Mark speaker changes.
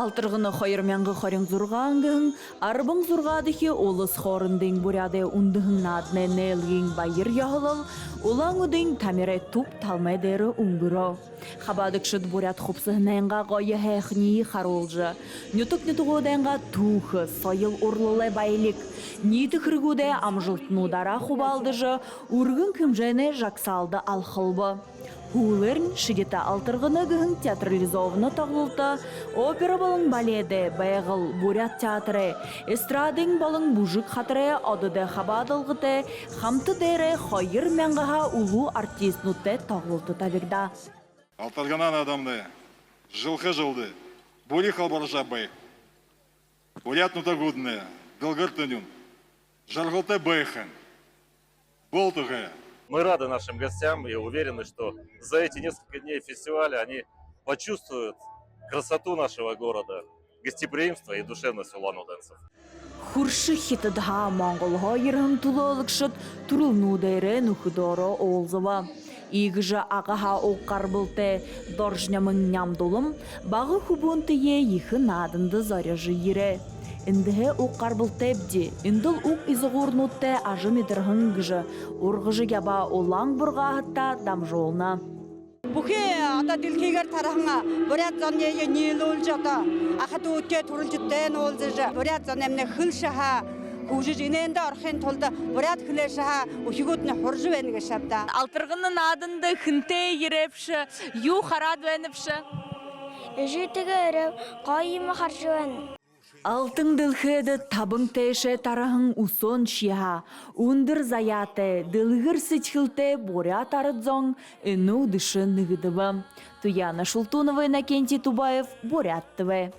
Speaker 1: Алтырғыны хойырмянғы хорың зұрғаңғың, арбың зұрғадығы олыс хорындың бұряды ұндығың надыны нәлгің байыр яғылыл, олаң үдің тамире туп талмайдері ұңғыро. Хабадықшыд бұряд құпсығынайынға ғойы әхні қаролжы. Нютық-нютығудайынға тухы, сойыл ұрлылы байлік. Ниті кіргуде амжылтынудара хубалдыжы, үргін күмжені жақсалды алқылбы. Хулерн шидета алтырғыны гүхін театрализовны тағылты, опера балың баледе, байғыл бурят театры, эстрадың балың бұжық қатыры, одыды хабадылғыты, хамты дәрі хойыр мәңғіға улу артист нұтты тағылты табирда.
Speaker 2: Алтырғынан адамды, жылқы жылды, бұли қалбары жабай, бурят нұта гудны, дылғыр түнін, жарғылты байхын, болтығы.
Speaker 3: Мы рады нашим гостям и уверены, что за эти несколько дней фестиваля они почувствуют красоту нашего города, гостеприимство и душевность улан-удэнцев.
Speaker 1: Хуршы хитыдха Моңғол хойырын тулылықшыт турылнудайры нухыдоры олзыва. Игжы ағаха оққар бұлты доржнямын нямдолым, бағы хубунтые ехы надынды заряжы ере. Индігі оққар бұлтебді, инділ оқ изығырнутты ажым едірғын гжы, ұрғыжы гяба олаң бұрғағытта дамжолна.
Speaker 4: Бүхе ата дилкегер тарахыңа бурят занеге нил олжата ахат өтке турулжуттен олжыжы бурят занемне хылшаха хужижиненде архен толда бурят хлешаха ухигутне хоржу венге шапта
Speaker 1: Алтырғының адынды хынте ерепші, ю харад веніпші.
Speaker 5: Житігі өріп, қайымы қаршуын.
Speaker 1: Алтын дылхыды табың тәші тарахың усон шиха, ундыр заяты, дылғыр сычхылты борят арыдзоң, үну дышы нығыдывы. Туяна Шултунова, Иннокентий Тубаев, Буряттывы.